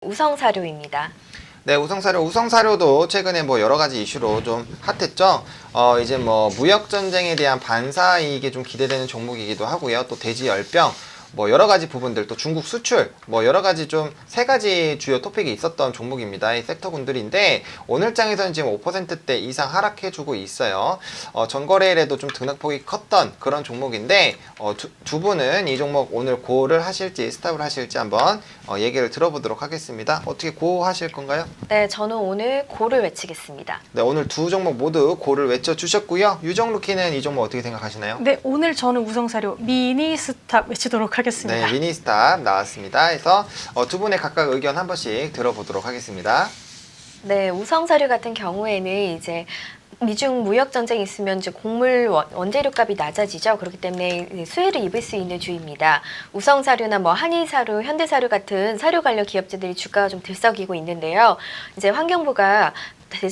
우성사료입니다. 네, 우성사료도 최근에 뭐 여러 가지 이슈로 좀 핫했죠. 이제 뭐 무역 전쟁에 대한 반사 이익이 좀 기대되는 종목이기도 하고요. 또 돼지 열병, 뭐 여러 가지 부분들, 또 중국 수출, 뭐 여러 가지 좀 세 가지 주요 토픽이 있었던 종목입니다. 이 섹터군들인데 오늘 장에서는 지금 5%대 이상 하락해주고 있어요. 전거래일에도 좀 등락폭이 컸던 그런 종목인데 두 분은 이 종목 오늘 고를 하실지 스탑을 하실지 한번 얘기를 들어보도록 하겠습니다. 어떻게 고 하실 건가요? 네, 저는 오늘 고를 외치겠습니다. 네, 오늘 두 종목 모두 고를 외쳐주셨고요. 유정루키는 이 종목 어떻게 생각하시나요? 네, 오늘 저는 우성사료 미니 스탑 외치도록 하겠습니다. 네, 미니 스탑 나왔습니다. 해서 두 분의 각각 의견 한 번씩 들어보도록 하겠습니다. 네, 우성사료 같은 경우에는 이제 미중 무역 전쟁이 있으면 이제 곡물 원재료 값이 낮아지죠. 그렇기 때문에 수혜를 입을 수 있는 주입니다. 우성사료나 뭐 한일사료, 현대사료 같은 사료 관련 기업체들이 주가가 좀 들썩이고 있는데요. 이제 환경부가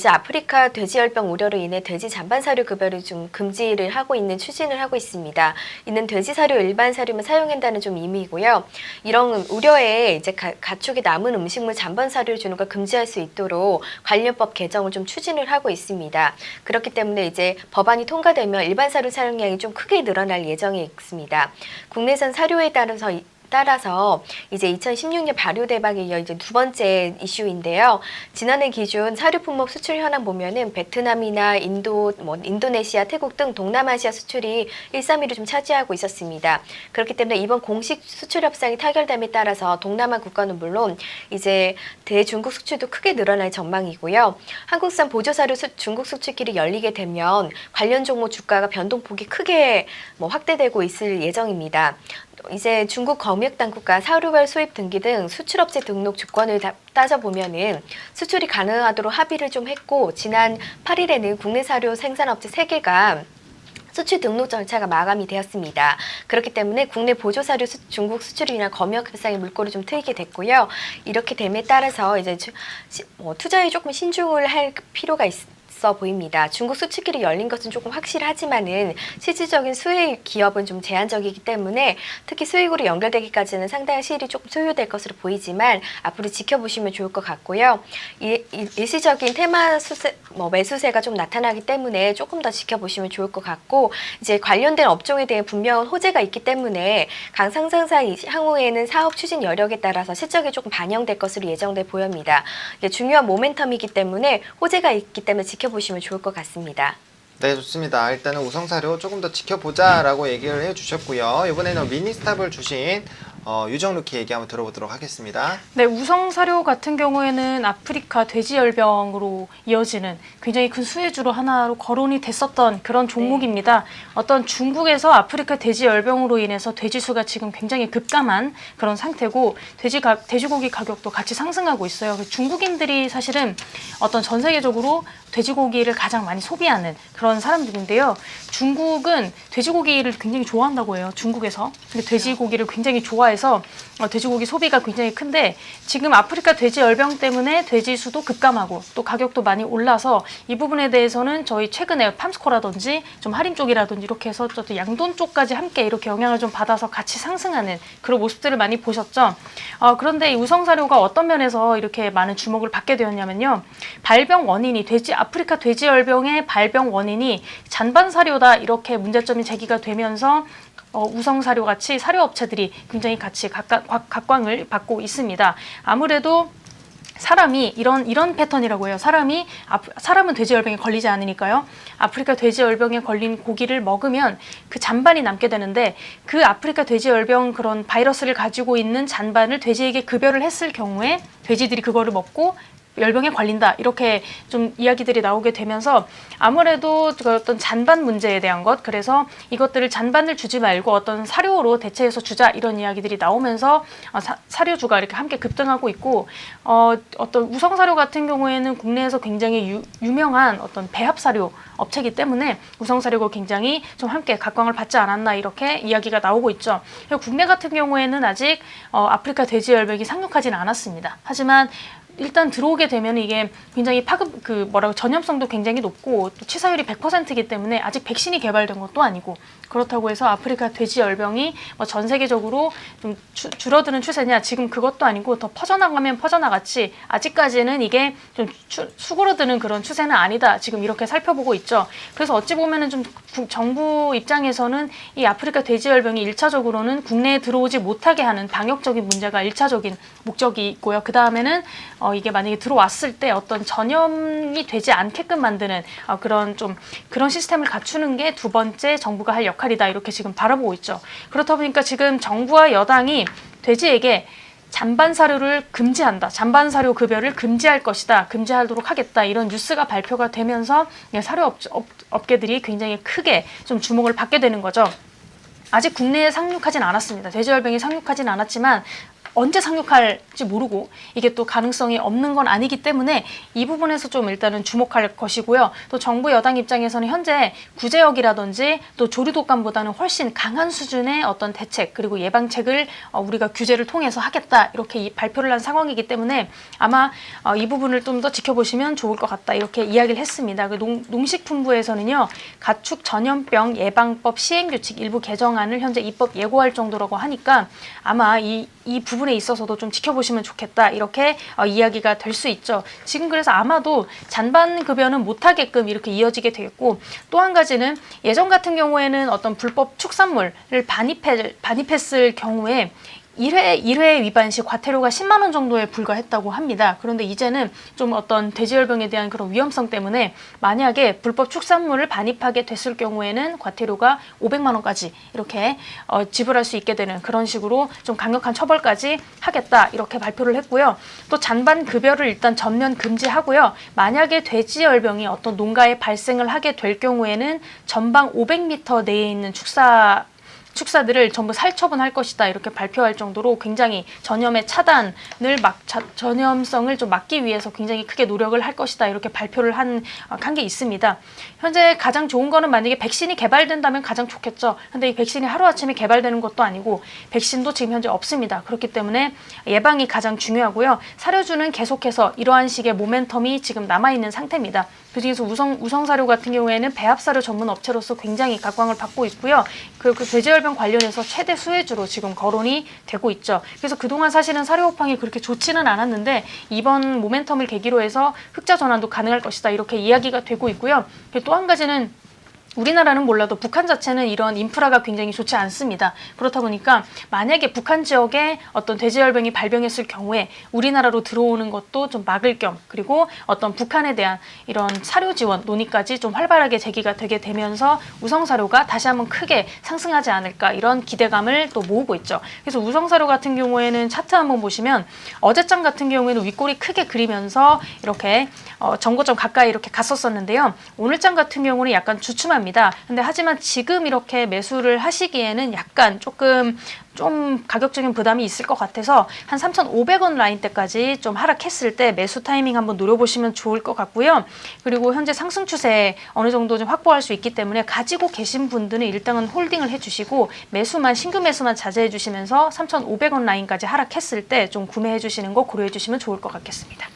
아프리카 돼지열병 우려로 인해 돼지 잔반 사료 급여를 좀 금지를 하고 있는 추진을 하고 있습니다. 이는 돼지 사료 일반 사료만 사용한다는 좀 의미이고요. 이런 우려에 이제 가축이 남은 음식물 잔반 사료를 주는 걸 금지할 수 있도록 관련법 개정을 좀 추진을 하고 있습니다. 그렇기 때문에 이제 법안이 통과되면 일반 사료 사용량이 좀 크게 늘어날 예정이 있습니다. 국내산 사료에 따라서 이제 2016년 발효 대박에 이어 이제 두 번째 이슈인데요. 지난해 기준 사료 품목 수출 현황 보면은 베트남이나 인도네시아, 태국 등 동남아시아 수출이 1, 3위를 좀 차지하고 있었습니다. 그렇기 때문에 이번 공식 수출 협상이 타결됨에 따라서 동남아 국가는 물론 이제 대중국 수출도 크게 늘어날 전망이고요. 한국산 보조사료 중국 수출길이 열리게 되면 관련 종목 주가가 변동폭이 크게 확대되고 있을 예정입니다. 이제 중국 검역당국과 사료별 수입 등기 등 수출업체 등록 조건을 따져보면은 수출이 가능하도록 합의를 좀 했고, 지난 8일에는 국내 사료 생산업체 3개가 수출 등록 절차가 마감이 되었습니다. 그렇기 때문에 국내 보조사료 중국 수출을 인한 검역 협상의 물꼬를 좀 트이게 됐고요. 이렇게 됨에 따라서 이제 투자에 조금 신중을 할 필요가 있어 보입니다. 중국 수출길이 열린 것은 조금 확실하지만은 실질적인 수익 기업은 좀 제한적이기 때문에 특히 수익으로 연결되기까지는 상당한 시일이 조금 소요될 것으로 보이지만 앞으로 지켜보시면 좋을 것 같고요. 일시적인 테마 매수세가 좀 나타나기 때문에 조금 더 지켜보시면 좋을 것 같고, 이제 관련된 업종에 대해 분명한 호재가 있기 때문에 강상장사 향후에는 사업 추진 여력에 따라서 실적이 조금 반영될 것으로 예정돼 보입니다. 중요한 모멘텀이기 때문에 호재가 있기 때문에 지켜보시면 좋을 것 같습니다. 네, 좋습니다. 일단은 우성사료 조금 더 지켜보자라고 얘기를 해주셨고요. 이번에는 미니스탑을 주신 유정루키 얘기 한번 들어보도록 하겠습니다. 네, 우성사료 같은 경우에는 아프리카 돼지열병으로 이어지는 굉장히 큰 수혜주로 하나로 거론이 됐었던 그런 종목입니다. 어떤 중국에서 아프리카 돼지열병으로 인해서 돼지수가 지금 굉장히 급감한 그런 상태고, 돼지고기 가격도 같이 상승하고 있어요. 중국인들이 사실은 어떤 전 세계적으로 돼지고기를 가장 많이 소비하는 그런 사람들인데요. 중국은 돼지고기를 굉장히 좋아한다고 해요. 중국에서. 근데 돼지고기를 굉장히 좋아해서 돼지고기 소비가 굉장히 큰데, 지금 아프리카 돼지열병 때문에 돼지 수도 급감하고 또 가격도 많이 올라서 이 부분에 대해서는 저희 최근에 팜스코라든지 좀 할인 쪽이라든지 이렇게 해서 또 양돈 쪽까지 함께 이렇게 영향을 좀 받아서 같이 상승하는 그런 모습들을 많이 보셨죠. 그런데 이 우성사료가 어떤 면에서 이렇게 많은 주목을 받게 되었냐면요. 발병 원인이 아프리카 돼지열병의 발병 원인이 잔반 사료다, 이렇게 문제점이 제기가 되면서 우성사료 같이 사료업체들이 굉장히 같이 각광을 받고 있습니다. 아무래도 사람이 이런 패턴이라고 해요. 사람은 돼지열병에 걸리지 않으니까요. 아프리카 돼지열병에 걸린 고기를 먹으면 그 잔반이 남게 되는데, 그 아프리카 돼지열병 그런 바이러스를 가지고 있는 잔반을 돼지에게 급여를 했을 경우에 돼지들이 그거를 먹고 열병에 걸린다, 이렇게 좀 이야기들이 나오게 되면서 아무래도 어떤 잔반 문제에 대한 것, 그래서 이것들을 잔반을 주지 말고 어떤 사료로 대체해서 주자, 이런 이야기들이 나오면서 사료주가 이렇게 함께 급등하고 있고, 어떤 우성사료 같은 경우에는 국내에서 굉장히 유명한 어떤 배합사료 업체이기 때문에 우성사료가 굉장히 좀 함께 각광을 받지 않았나, 이렇게 이야기가 나오고 있죠. 국내 같은 경우에는 아직 아프리카 돼지열병이 상륙하지는 않았습니다. 하지만 일단 들어오게 되면 이게 굉장히 전염성도 굉장히 높고 또 치사율이 100%이기 때문에 아직 백신이 개발된 것도 아니고 그렇다고 해서 아프리카 돼지열병이 뭐 전 세계적으로 좀 줄어드는 추세냐 지금 그것도 아니고 더 퍼져나가면 퍼져나갔지 아직까지는 이게 좀 수그러드는 그런 추세는 아니다 지금 이렇게 살펴보고 있죠. 그래서 어찌 보면은 좀 정부 입장에서는 이 아프리카 돼지열병이 1차적으로는 국내에 들어오지 못하게 하는 방역적인 문제가 1차적인 목적이 있고요. 그 다음에는 이게 만약에 들어왔을 때 어떤 전염이 되지 않게끔 만드는 그런 시스템을 갖추는 게 두 번째 정부가 할 역할이다 이렇게 지금 바라보고 있죠. 그렇다 보니까 지금 정부와 여당이 돼지에게 잔반 사료를 금지한다. 잔반 사료 급여를 금지할 것이다. 금지하도록 하겠다. 이런 뉴스가 발표가 되면서 사료 업계들이 굉장히 크게 좀 주목을 받게 되는 거죠. 아직 국내에 상륙하진 않았습니다. 돼지열병이 상륙하진 않았지만 언제 상륙할지 모르고 이게 또 가능성이 없는 건 아니기 때문에 이 부분에서 좀 일단은 주목할 것이고요. 또 정부 여당 입장에서는 현재 구제역이라든지 또 조류독감보다는 훨씬 강한 수준의 어떤 대책 그리고 예방책을 우리가 규제를 통해서 하겠다 이렇게 발표를 한 상황이기 때문에 아마 이 부분을 좀 더 지켜보시면 좋을 것 같다 이렇게 이야기를 했습니다. 농식품부에서는요 가축 전염병 예방법 시행규칙 일부 개정안을 현재 입법 예고할 정도라고 하니까 아마 이 부분에 있어서도 좀 지켜보시면 좋겠다 이렇게 이야기가 될 수 있죠. 지금 그래서 아마도 잔반 급여는 못하게끔 이렇게 이어지게 되겠고 또 한 가지는 예전 같은 경우에는 어떤 불법 축산물을 반입했을 경우에 1회 위반 시 과태료가 10만 원 정도에 불과했다고 합니다. 그런데 이제는 좀 어떤 돼지열병에 대한 그런 위험성 때문에 만약에 불법 축산물을 반입하게 됐을 경우에는 과태료가 500만 원까지 이렇게 지불할 수 있게 되는 그런 식으로 좀 강력한 처벌까지 하겠다 이렇게 발표를 했고요. 또 잔반 급여를 일단 전면 금지하고요. 만약에 돼지열병이 어떤 농가에 발생을 하게 될 경우에는 전방 500m 내에 있는 축사들을 전부 살처분할 것이다 이렇게 발표할 정도로 굉장히 전염의 전염성을 좀 막기 위해서 굉장히 크게 노력을 할 것이다 이렇게 발표를 한 게 있습니다. 현재 가장 좋은 거는 만약에 백신이 개발된다면 가장 좋겠죠. 근데 이 백신이 하루아침에 개발되는 것도 아니고 백신도 지금 현재 없습니다. 그렇기 때문에 예방이 가장 중요하고요. 사료주는 계속해서 이러한 식의 모멘텀이 지금 남아있는 상태입니다. 그중에서 우성사료 같은 경우에는 배합사료 전문 업체로서 굉장히 각광을 받고 있고요. 그 돼지열병 관련해서 최대 수혜주로 지금 거론이 되고 있죠. 그래서 그동안 사실은 사료 업황이 그렇게 좋지는 않았는데 이번 모멘텀을 계기로 해서 흑자 전환도 가능할 것이다 이렇게 이야기가 되고 있고요. 또 한 가지는 우리나라는 몰라도 북한 자체는 이런 인프라가 굉장히 좋지 않습니다. 그렇다 보니까 만약에 북한 지역에 어떤 돼지열병이 발병했을 경우에 우리나라로 들어오는 것도 좀 막을 겸 그리고 어떤 북한에 대한 이런 사료 지원 논의까지 좀 활발하게 제기가 되게 되면서 우성사료가 다시 한번 크게 상승하지 않을까 이런 기대감을 또 모으고 있죠. 그래서 우성사료 같은 경우에는 차트 한번 보시면 어제장 같은 경우에는 윗골이 크게 그리면서 이렇게 정고점 가까이 이렇게 갔었었는데요. 오늘장 같은 경우는 약간 주춤합니다. 근데 하지만 지금 이렇게 매수를 하시기에는 약간 좀 가격적인 부담이 있을 것 같아서 한 3,500원 라인대까지 좀 하락했을 때 매수 타이밍 한번 노려보시면 좋을 것 같고요. 그리고 현재 상승 추세 어느 정도 좀 확보할 수 있기 때문에 가지고 계신 분들은 일단은 홀딩을 해주시고 신규 매수만 자제해 주시면서 3,500원 라인까지 하락했을 때 좀 구매해 주시는 거 고려해 주시면 좋을 것 같겠습니다.